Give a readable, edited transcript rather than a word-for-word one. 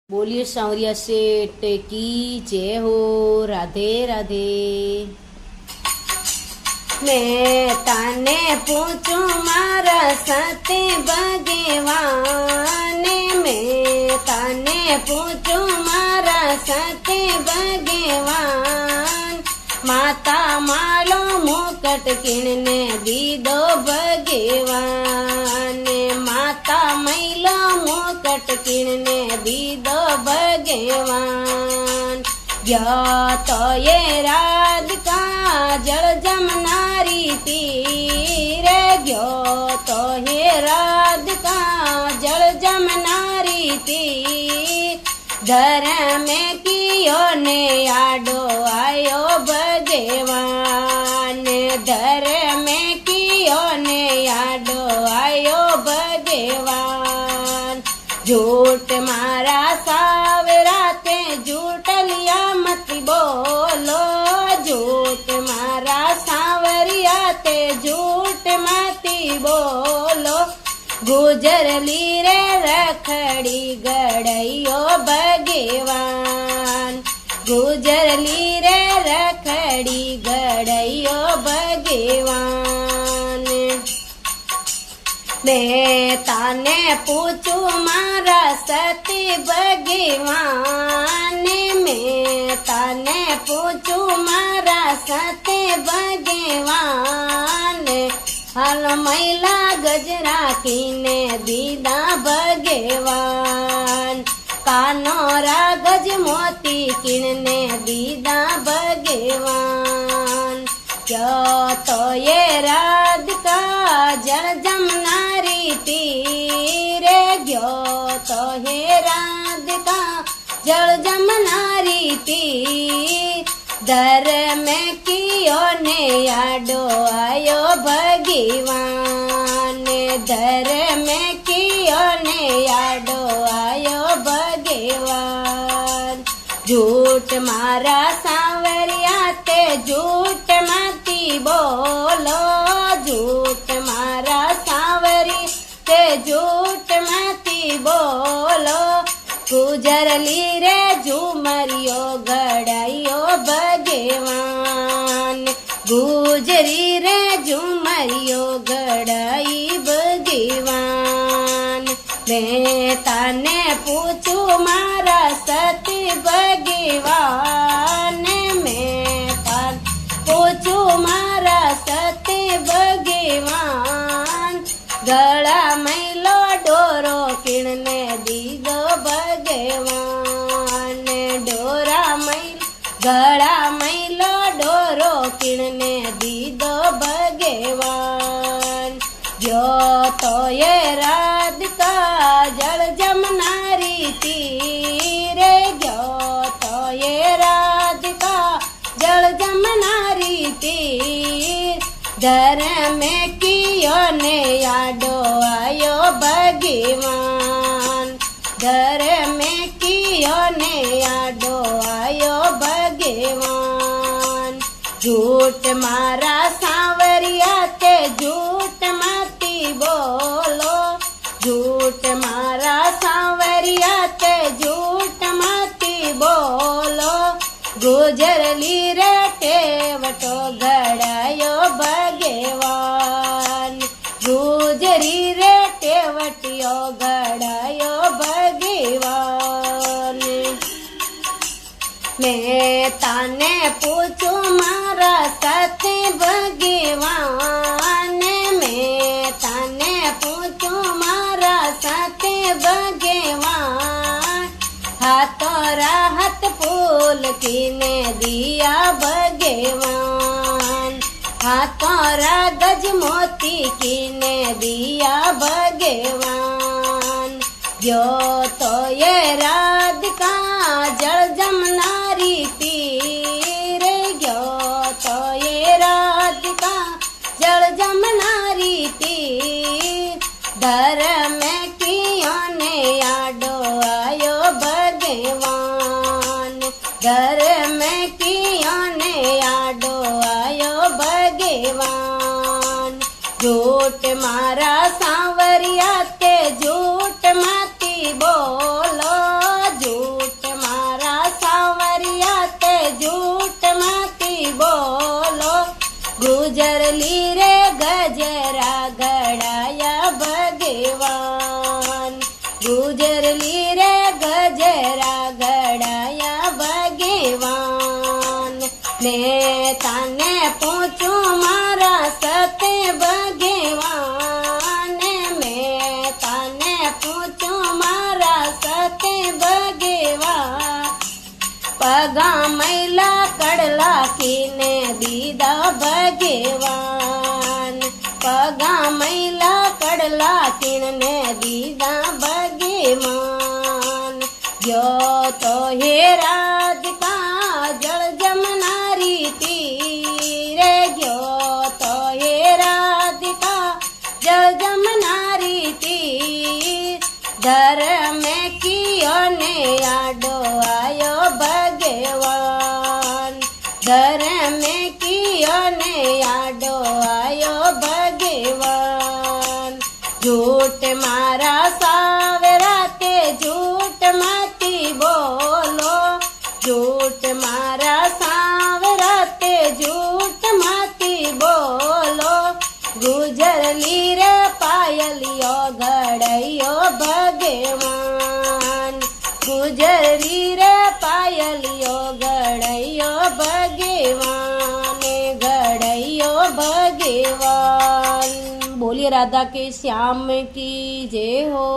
बोलिए सांवरिया सेठ की जय हो। राधे राधे। मैं ताने पूछू मारा सते भगवान, मैं ताने पूछू मारा सते भगवान। माता मालो मुकट किणने दीदो भगवान, माता मैलो मुकट किणने दीदो भगवान। गयो तो ये राधिका जल जमनारी तीर, गयो तो ये राधिका जल जमनारी तीर। धर में कियो ने आडो आयो भगवान, धर में कियो ने आडो आयो भगवान। झूठ मारा सावरा ते झूठ लिया मत बोलो, झूठ मारा सावरिया ते झूठ मती बोलो। गुजरली रे रखड़ी गड़ैयो भगवान, गुजरली रे रखड़ी गड़ैयो भगवान। मैं ताने पूछू मारा सती भगवान, मैं ताने पूछू मारा सती भगवान। हाल मैला गजरा कीने दीदा भगवान, कानोरा गज मोती किणने दीदा भगवान। क्यों तो ये राधिका जल जमनारी तीरे, गयो तो ये राधिका जल जमनारी तीर। दर में कियो ने आडो आयो भगवान, दर में कियो ने आडो आयो भगवान। झूठ मारा सांवरिया ते झूठ मती बोलो, झूठ मारा सांवरी ते झूठ मती बोलो। गुजरली रे झूमरियो गड़ाइयो भगवान, गुजरी रे झूमरियो गड़ाई भगवान। मैं ताने पूछू मारा सती भगवान, मैं तान पूछू मारा सती भगवान। गला मैलो डोरो किणने दीदो भगवान, डोरा मैल गला मैलो डोरो किणने दीदो भगवान। जो तो ये राधिका जल जमनारी तीरे, गयो तो ये राधिका जल जमनारी तीर। धर में कियो ने आडो आयो भगवान, धर में कियो ने आडो आयो भगवान। झूठ मारा सांवरिया ते झूठ मती बोलो, झूठ मारा सांवरिया ते झूठ मती बोलो। गुजरली रे टेवटो गड़ायो भगवान, गुजरी रे टेवटियो गड़ायो भगवान। मैं ताने पूछू मारा सती भगवान, मैं ताने पूछू मारा सती भगवान। हाथों राहत फूल किने दिया भगवान, हाथों रा गज मोती किने दिया भगवान। जो तो ये राधिका जल जमनारी तीर, गयो तो ये राधिका जल जमनारी तीर। धर में कियो ने आडो आयो भगवान, धर में कियो ने आडो आयो भगवान। झूठ मारा सांवरिया ते झूठ मती बोलो, झूठ ગુજરલી રે ગજરા ઘડાયા ભગવાન ગુજરલી રે ગજરા ઘડાયા ભગવાન ને તને પૂછું મારા સતે ભગવાન મેં તને પૂછું મારા સતે ભગવાન પગા મૈલા કડલા કીને દીદા ભગવાન પગા મૈલા કડલા કીને દીદા ભગવાન ગયો તો હે રાધિકા જળ જમનારી તીરે ગયો તો હે રાધિકા જળ જમનારી તીર ધર્મે કિયો ને આડો આયો ભગવાન ધર્મે કિયો ને આડો આયો ભગવાન झूठ मारा सावराते झूठ मती बोलो झूठ मारा सावराते झूठ मती बोलो गुजरली रे पायलियो घड़ियो भगवान गुजरली रे पायलियो घड़ियो भगवान घड़ियो भगवान। बोलिए राधा के श्याम की जय हो।